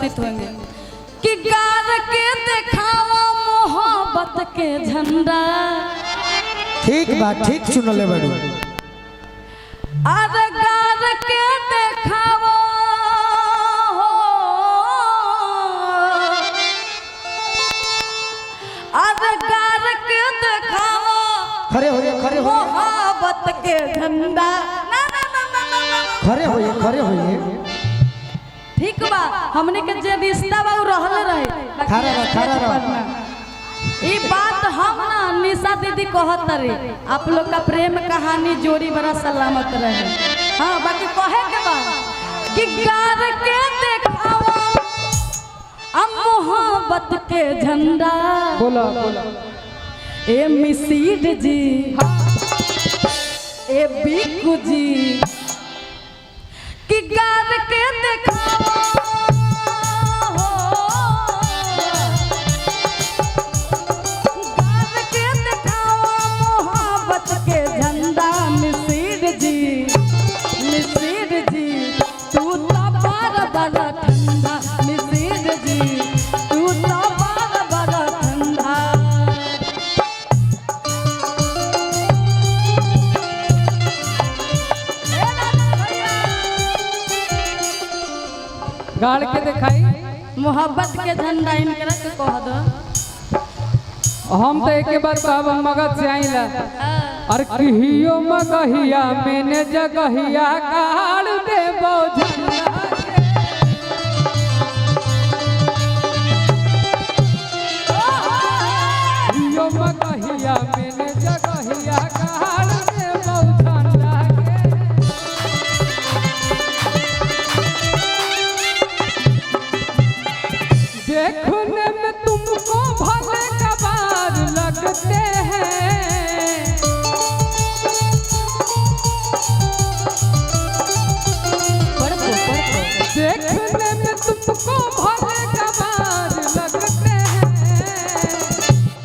उपस्थित होंगे कि गार के दिखावा मोहब्बत के झंडा। ठीक बात, ठीक सुनले बड़ू। अरे गार के दिखावा खरे होइए, खरे होइए, मोहब्बत के झंडा। ना ना ना ना ना खरे होइए, खरे होइए। ठीक बा, हमने के जे रिश्ता बा रहल रहे खरा रह, खरा रह। ई बात हम ना निशा दीदी कहत रे, आप लोग का प्रेम कहानी जोड़ी बड़ा सलामत रहे। हाँ, बाकी कहे के बा कि गार के देखावा हम मोहब्बत के झंडा। बोला बोला। ए मिसीर जी, ए बिकू जी, कि गार के दिखावा गार के दिखावा मोहब्बत के झंडा। मिसीर जी, मिसीर जी, तू तो बड़ा बड़ा ठंडा। मिसीर जी, तू तो बड़ा बड़ा ठंडा। गाड़ के दिखाई मोहब्बत के झंडा इनकरा के कह दो। हम तो एक बार कहब मगध से आइला और कहियो मगहिया मैंने जगहिया गाड़ देबो झंडा कहियो मगहिया मैंने जगहिया गाड़ देबो झंडा देखने में तुमको भले कबार लगते हैं। देखने में तुमको भले कबार लगते हैं।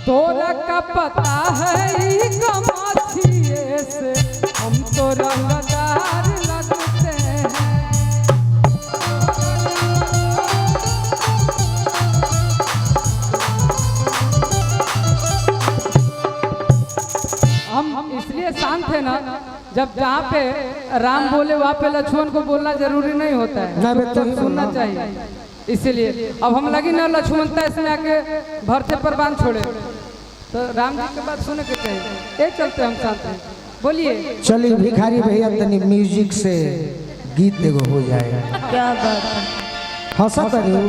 तोरा का पता है ई कमाथिए से हम तो रंगदार लगते हैं। हम इसलिए शांत है ना, जब जहाँ पे राम बोले वहाँ पे लक्ष्मण को बोलना जरूरी नहीं होता है, तो सुनना चाहिए। इसीलिए अब हम लगी ना लक्ष्मण तैस में आके भरते पर बांध छोड़े, तो राम जी के बात सुने के चाहिए। ये चलते हम शांत हैं। बोलिए। चलिए भिखारी भैया तनी म्यूजिक से गीत एगो हो जाएगा। क्या बात है। हंसा करू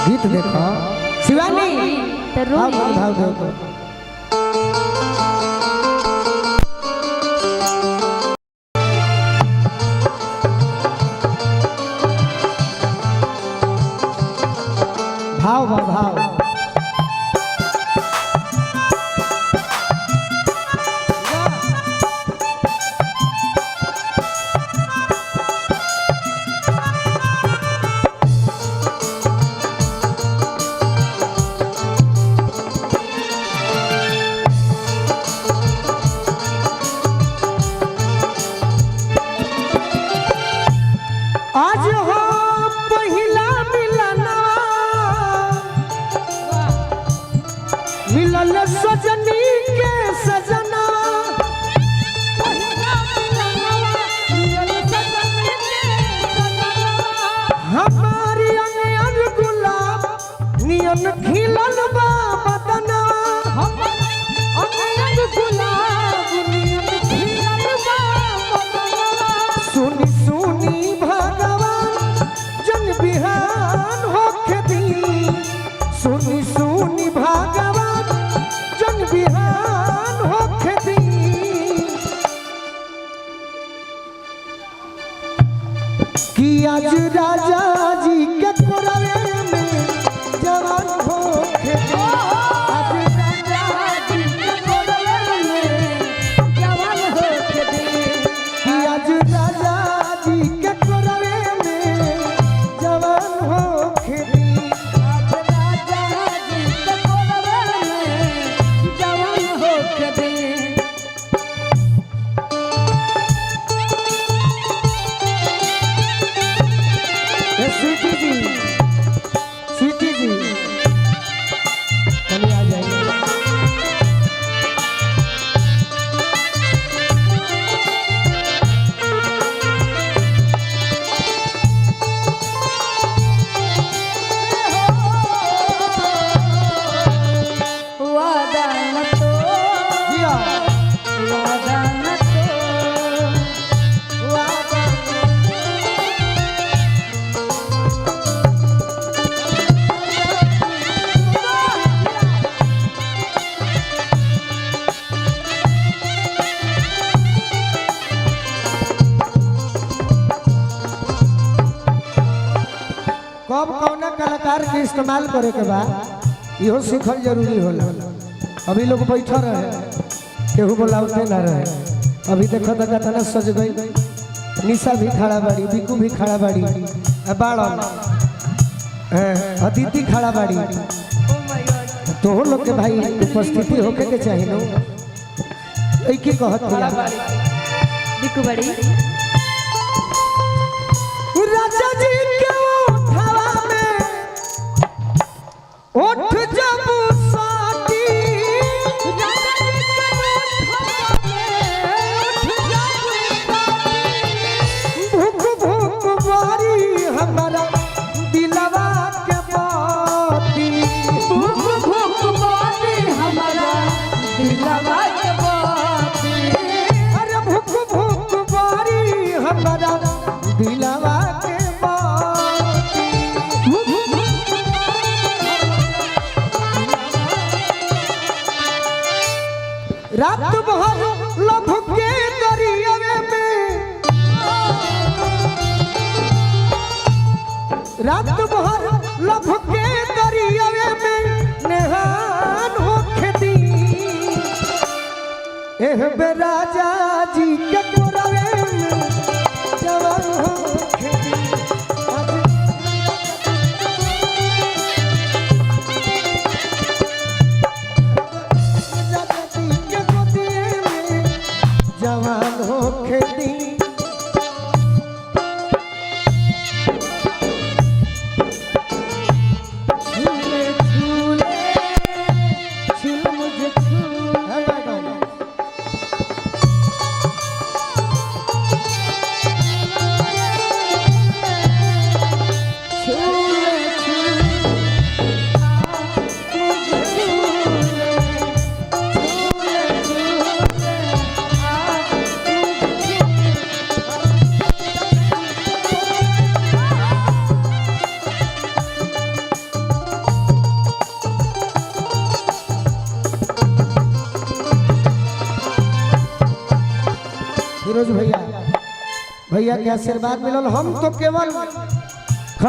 गीत देखो शिवानी। भाव भाव देखो। भाव भाव भाव। आज हो पहिला मिलना कब कौना कलाकार के इस्तेमाल करे के बाद इहो सीखल जरूरी होला। अभी लोग बैठा रहे केहू बोलावते ना रहे। अभी देखो तो कतना सज गई, निशा भी खड़ा बाड़ी, बिकू भी खड़ा बाड़ी, बाड़न अदिति खड़ा बाड़ी। तो लोग के भाई उपस्थिति होके के चाहिए नो। एक ही कहत बिकू बड़ी राजा जी के उठावा में उठ जब साथी, राजा जी के उठावा में उठ जब साथी, भूख भूख बारी हमारा दिलवा के बाती, भूख भूख बारी हमारा दिलवा के बाती। अरे भूख भूख बारी हमारा दिलवा के बाती। रात भर लभ के दरियावे में, रात भर लभ के दरियावे में नेहान होखे दी। एह बे राजा जी के कोरवे में जवान होखे दी। राजा जी के गोदिए में जवान होखे दी। झूले झूले झूल मुझे झूले, झूले झूले मुझे झूले, झूले झूले फिरोज भैया, भैया के आशीर्वाद मिलल। हम तो केवल